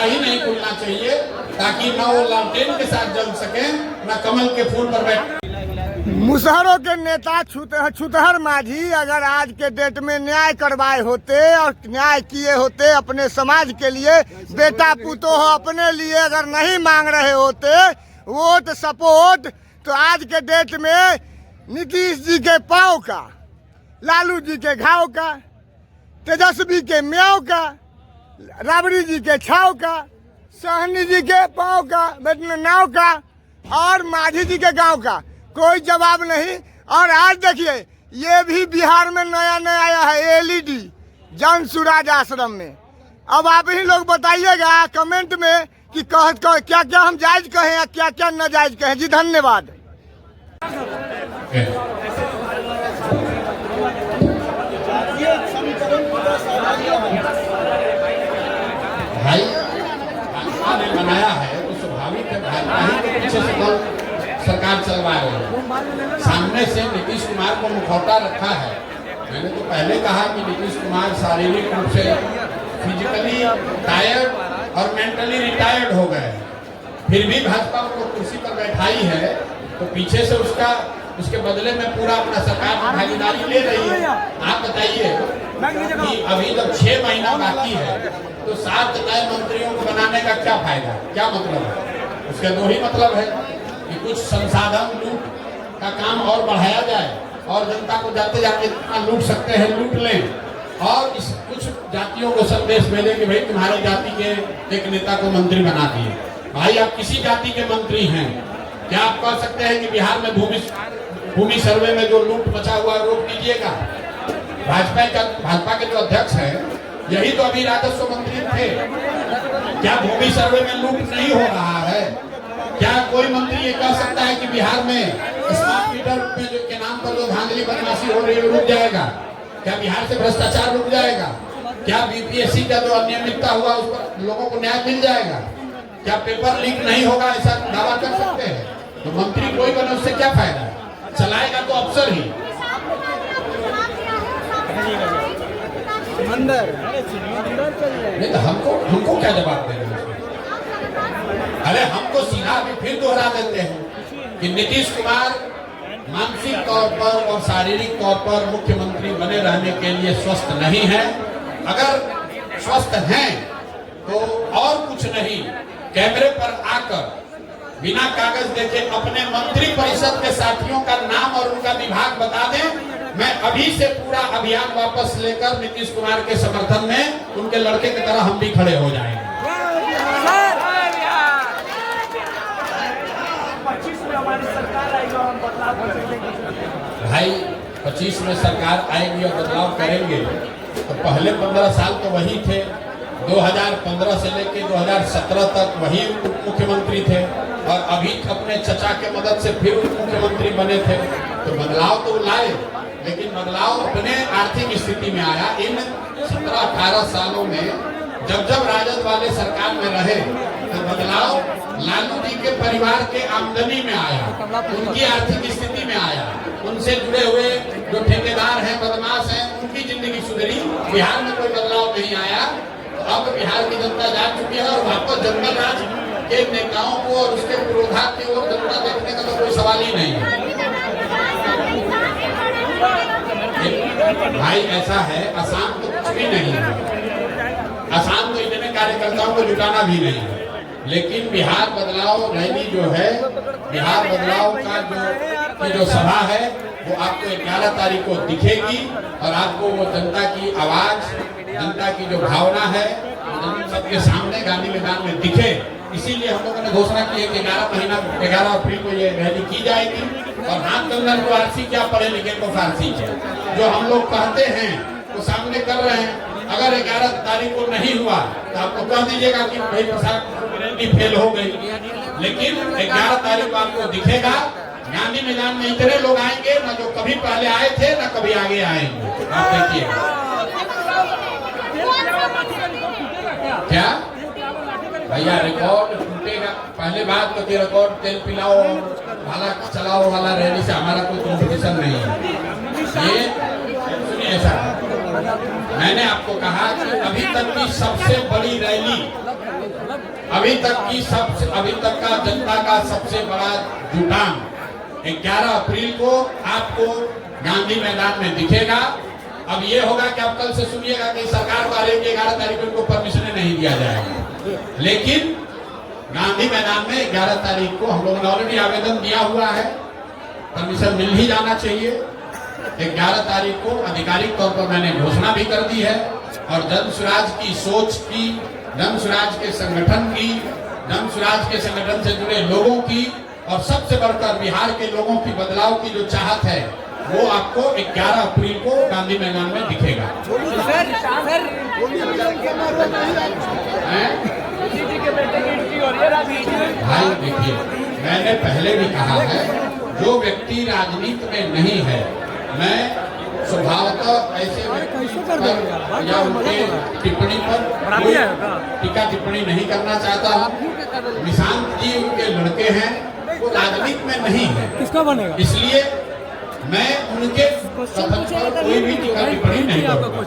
खाता ही नहीं खुलना चाहिए, ताकि न वो लालटेन के साथ जल सके, न कमल के फूल पर बैठ। मुसहरों के नेता छुतहर माझी अगर आज के डेट में न्याय करवाए होते और न्याय किए होते अपने समाज के लिए, बेटा पुतो हो अपने लिए अगर नहीं मांग रहे होते वोट सपोर्ट, तो आज के डेट में नीतीश जी के पाँव का, लालू जी के घाव का, तेजस्वी के म्याव का, राबड़ी जी के छाव का, सहनी जी के पाँव का, नाव का और माझी जी के गांव का कोई जवाब नहीं। और आज देखिए ये भी बिहार में नया नया आया है एलईडी जन सुराज आश्रम में। अब आप ही लोग बताइएगा कमेंट में कि क्या क्या हम जायज कहें या क्या क्या नाजायज कहें। जी धन्यवाद। भाई ने बनाया है तो स्वाभाविक है, भाई के पीछे से कौन सरकार चलवा रहे हैं। सामने से नीतीश कुमार को मुखौटा रखा है। मैंने तो पहले कहा कि नीतीश कुमार शारीरिक रूप से फिजिकली टायर्ड और मेंटली रिटायर्ड हो गए, फिर भी भाजपा उनको कुर्सी पर बैठाई है, तो पीछे से उसके बदले में पूरा अपना सरकार की भागीदारी ले रही है। आप बताइए कि अभी जब 6 महीना बाकी है तो 7 नए मंत्रियों को बनाने का क्या फायदा, क्या मतलब है? उसके 2 ही मतलब है कि कुछ संसाधन लूट का काम और बढ़ाया जाए और जनता को जाते जाते जितना लूट सकते हैं लूट लें, और इस कुछ जातियों को संदेश भेजें कि भाई तुम्हारे जाति के एक नेता को मंत्री बना दिए। भाई आप किसी जाति के मंत्री हैं, क्या आप कह सकते हैं कि बिहार में भूमि सर्वे में जो लूट मचा हुआ रोक दीजिएगा? भाजपा के जो अध्यक्ष हैं यही तो अभी राजस्व मंत्री थे। क्या भूमि सर्वे में लूट नहीं हो रहा है? क्या कोई मंत्री ये कह सकता है कि बिहार में स्मार्ट मीटर के नाम पर जो धांधली बदमाशी हो रही है रुक जाएगा? क्या बिहार से भ्रष्टाचार रुक जाएगा? क्या बीपीएससी का जो अनियमितता हुआ उस पर लोगों को न्याय मिल जाएगा? क्या पेपर लीक नहीं होगा, ऐसा दावा कर सकते हैं? तो मंत्री कोई बने उससे क्या फायदा है? चलाएगा तो अफसर ही। नहीं तो हमको क्या जवाब देंगे? अरे हमको सीधा भी फिर दोहरा देते हैं कि नीतीश कुमार मानसिक तौर पर और शारीरिक तौर पर मुख्यमंत्री बने रहने के लिए स्वस्थ नहीं है। अगर स्वस्थ हैं तो और कुछ नहीं, कैमरे पर आकर बिना कागज देखे अपने मंत्री परिषद के साथियों का नाम और उनका विभाग बता दें। मैं अभी से पूरा अभियान वापस लेकर नीतीश कुमार के समर्थन में उनके लड़के की तरह हम भी खड़े हो जाएंगे। भाई 25 में सरकार आएगी और बदलाव करेंगे, तो पहले 15 साल तो वही थे। 2015 से लेकर 2017 तक वही मुख्यमंत्री थे और अभी अपने चचा के मदद से फिर मुख्यमंत्री बने थे। तो बदलाव तो लाए, लेकिन बदलाव अपने आर्थिक स्थिति में आया। इन 17-18 सालों में जब राजद वाले सरकार में रहे तो बदलाव लालू जी के परिवार के आमदनी में आया, उनकी आर्थिक स्थिति में आया, उनसे जुड़े हुए जो ठेकेदार हैं, बदमाश हैं, उनकी जिंदगी सुधरी। बिहार में कोई बदलाव नहीं आया। तो अब बिहार की जनता जान चुकी है और वापस जंगल राज के नेताओं को और उसके विरोधात की ओर जनता देखने का तो कोई सवाल ही नहीं है। भाई ऐसा है, आसान तो कुछ भी नहीं है, आसान तो इतने कार्यकर्ताओं को जुटाना भी नहीं है। लेकिन बिहार बदलाव रैली जो है, बिहार बदलाव का जो सभा है वो आपको 11 तारीख को दिखेगी और आपको वो जनता की आवाज, जनता की जो भावना है सबके सामने गांधी मैदान में दिखे। इसीलिए हम लोगों ने घोषणा की है कि 11 अप्रैल को ये रैली की जाएगी। और हाथ कंगन को आरसी क्या, पढ़े लिखे को फारसी क्या, जो हम लोग कहते हैं वो सामने कर रहे हैं। अगर 11 तारीख को नहीं हुआ तो आपको कह दीजिएगा कि भाई प्रसाद फेल हो गई। लेकिन 11 तारीख को आपको दिखेगा गांधी मैदान में इतने लोग आएंगे ना जो कभी पहले आए थे ना कभी आगे आएंगे। आप देखिए क्या भैया रिकॉर्ड टूटेगा। पहले बात तो रिकॉर्ड तेल पिलाओ भाला चलाओ वाला रैली से हमारा कोई कॉम्पिटिशन नहीं है। ये सुनिए, ऐसा मैंने आपको कहा कि अभी तक की सबसे बड़ी रैली अभी तक का जनता का सबसे बड़ा जुटान 11 अप्रैल को आपको गांधी मैदान में दिखेगा। अब ये होगा कि आप कल से सुनिएगा कि सरकार द्वारा 11 तारीख को इनको परमिशन नहीं दिया जाएगा, लेकिन गांधी मैदान में 11 तारीख को हम लोगों ने ऑलरेडी आवेदन दिया हुआ है, परमिशन मिल ही जाना चाहिए। 11 तारीख को आधिकारिक तौर पर मैंने घोषणा भी कर दी है और जन स्वराज की सोच की, जन स्वराज के संगठन की, जन स्वराज के संगठन से जुड़े लोगों की और सबसे बढ़कर बिहार के लोगों की बदलाव की जो चाहत है वो आपको 11 अप्रैल को गांधी मैदान में दिखेगा। भाई देखिए, मैंने पहले भी कहा है, जो व्यक्ति राजनीति में नहीं है, मैं स्वभावतः ऐसे व्यक्ति या उनके टिप्पणी पर टीका टिप्पणी नहीं करना चाहता हूँ। निशांत जी उनके लड़के हैं, वो राजनीति में नहीं है, किसका बनेगा, इसलिए मैं उनके कथन पर कोई भी टीका टिप्पणी नहीं करूँगा।